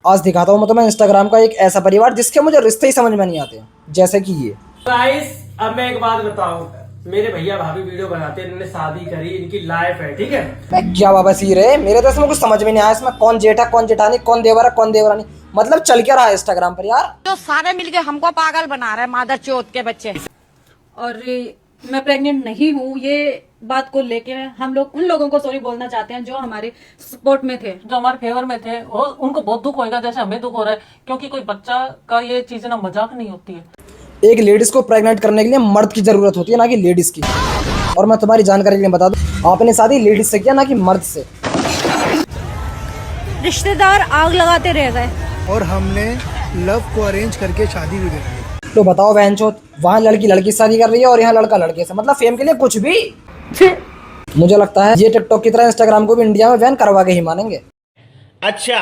आज दिखाता हूँ मैं तुम्हें इंस्टाग्राम का एक ऐसा परिवार जिसके मुझे रिश्ते ही समझ में नहीं आते, जैसे कि ये। गाइस अब मैं एक बात बताऊं, मेरे भैया भाभी वीडियो बनाते हैं, इन्होंने शादी करी, इनकी लाइफ है, ठीक है। क्या बवासीर है, मेरे तो इसमें कुछ समझ में नहीं आया। इसमें कौन जेठा कौन जेठानी, कौन देवर है कौन देवरानी, मतलब चल क्या रहा है इंस्टाग्राम पर यार। तो सारे मिलके हमको पागल बना रहे हैं, मादर चौथ के बच्चे। और मैं प्रेग्नेंट नहीं हूँ, ये बात को लेके हम लोग उन लोगों को सॉरी बोलना चाहते हैं जो हमारे सपोर्ट में थे, जो हमारे फेवर में थे, और उनको बहुत दुख होएगा जैसे हमें दुख हो रहा है, क्योंकि कोई बच्चा का ये चीज ना मजाक नहीं होती है। एक लेडीज को प्रेग्नेंट करने के लिए मर्द की जरूरत होती है, ना कि लेडीज की। और मैं तुम्हारी जानकारी के लिए बता दूं, आपने शादी लेडीज से किया, ना कि मर्द से। रिश्तेदार आग लगाते रह गए और हमने लव को अरेंज करके शादी भी कर ली। तो बताओ बहनचोद, वहाँ लड़की लड़की से शादी कर रही है और यहाँ लड़का लड़के से, मतलब फेम के लिए कुछ भी। मुझे लगता है ये टिकटॉक की तरह इंस्टाग्राम को भी इंडिया में बैन करवा के ही मानेंगे। अच्छा